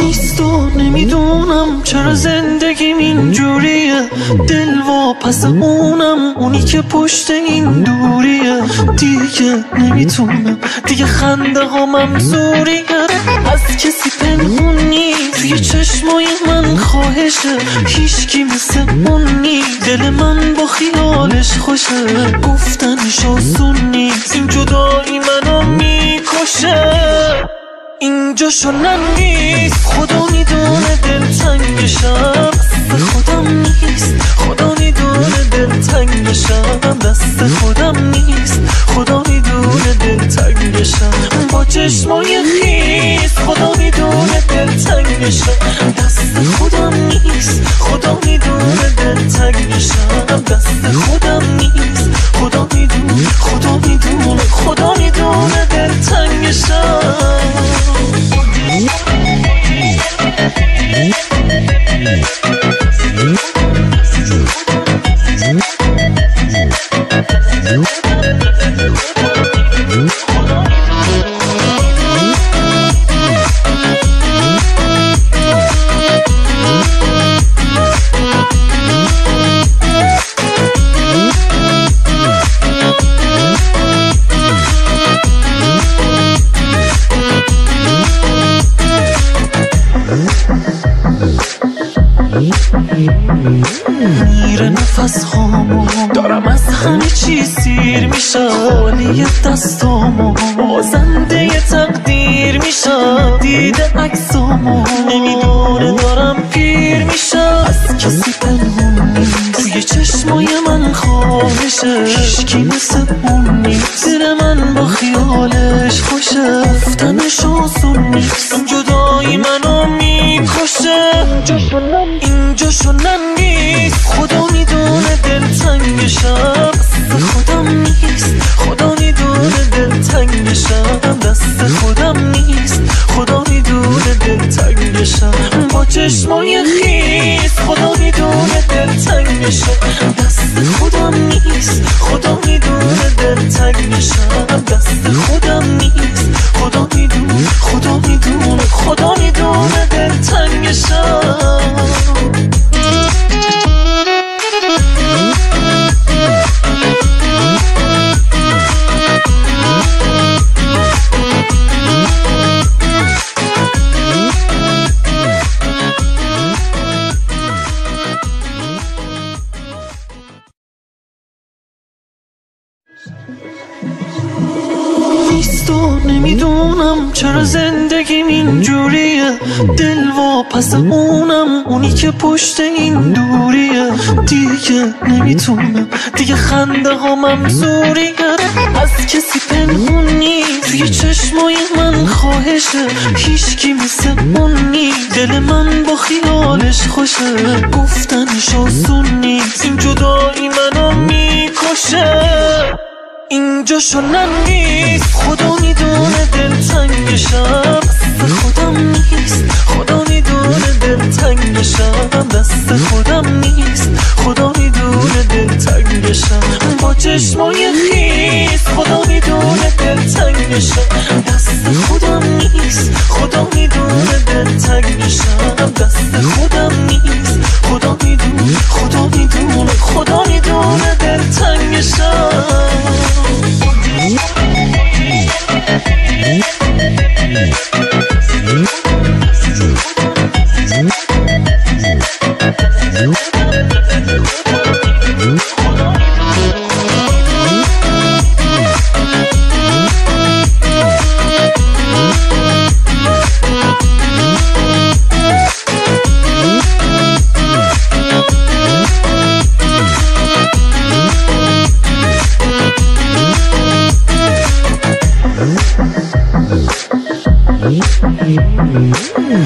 نیست و نمیدونم چرا زندگیم اینجوریه، دل و پس اونم اونی که پشت این دوریه. دیگه نمیتونم، دیگه خنده ها ممزوریه، از کسی پنهون نیست توی چشمای من خواهشه، هیچکی مثل اون نیست، دل من با خیالش خوشه، گفتنش آسون نیست، این جدایی منو میکشه، اینجا شنن نیست، خدا میدونه دلتنگشم، دست خودم نیست، خدا میدونه دلتنگشم، دست خودم نیست، خدا میدونه دلتنگشم، با چشمای خیس خدا میدونه دلتنگشم، دست خودم نیست، خدا میدونه دلتنگشم، دست خودم نیست، خدا میدونه، خدا میدونه، خدا میدونه دلتنگشم. میره نفس هامو، دارم از همه چی سیر میشم، خالی دستامو، بازنده تقدیر میشم، دیده عکسامو، نمیدونه دارم پیر میشم، از کسی پنهون نیست توی چشمای من خواهشه، هیچکی مثل اون نیست، دل من با خیالش خوشه، گفتنش آسون نیست، این جدایی منو میکشه، اینجا شنن نیست، خدا میدونه دلتنگشم، دست خودم نیست، خدا میدونه دلتنگشم، دست خودم نیست، خدا میدونه دلتنگشم، با چشمای خیس خدا میدونه دلتنگشم، دست خودم نیست، خدا میدونه دلتنگشم، دست خودم نیست، خدا میدونه، خدا میدونه، خدا میدونه دلتنگشم. نیست و نمیدونم چرا زندگیم اینجوریه، دل و پس اونم اونی که پشت این دوریه. دیگه نمیتونم، دیگه خنده ها ممزوریه، از کسی پنهون نیست توی چشمای من خواهشه، هیچکی مثل اون نیست، دل من با خیالش خوشه، گفتنش آسون نیست، این جدایی منو میکشه، اینجا شنن نیست، خدا میدونه دلتنگشم، دست خودم نیست، خدا میدونه دلتنگشم، دست خودم نیست، خدا میدونه دلتنگشم، با چشمای خیس خدا میدونه دلتنگشم، دست خودم نیست، خدا میدونه دلتنگشم، دست خودم نیست، خدا میدونه، خدا میدونه، خدا میدونه دلتنگشم.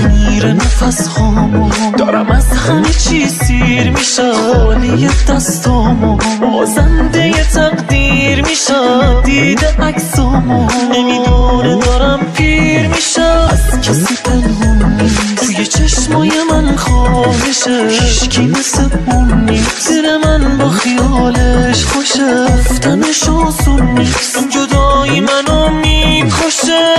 میره نفس هامو، دارم از همه چی سیر میشم، خالی دستامو، بازنده تقدیر میشم، دیده عکسامو، نمیدونه دارم پیر میشم، از کسی پنهون نیست توی چشمای من خواهشه، هیچکی مثل اون نیست، دل من با خیالش خوشه، گفتنش آسون نیست، این جدایی منو میکشه،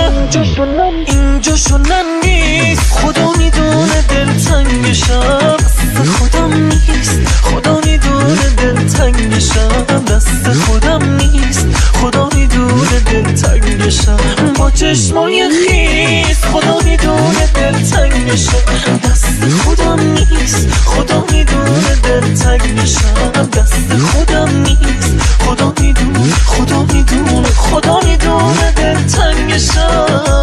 این جاشو نیست. خدا میدونه دلتنگشم، دست خودم نیست. خدا میدونه دلتنگشم، دست خودم نیست. خدا میدونه دلتنگشم با چشمای خیس. خدا میدونه دلتنگشم، دست خودم نیست. خدا میدونه دلتنگشم، دست خودم نیست. خدا میدونه، خدا میدونه، خدا میدونه دلتنگشم.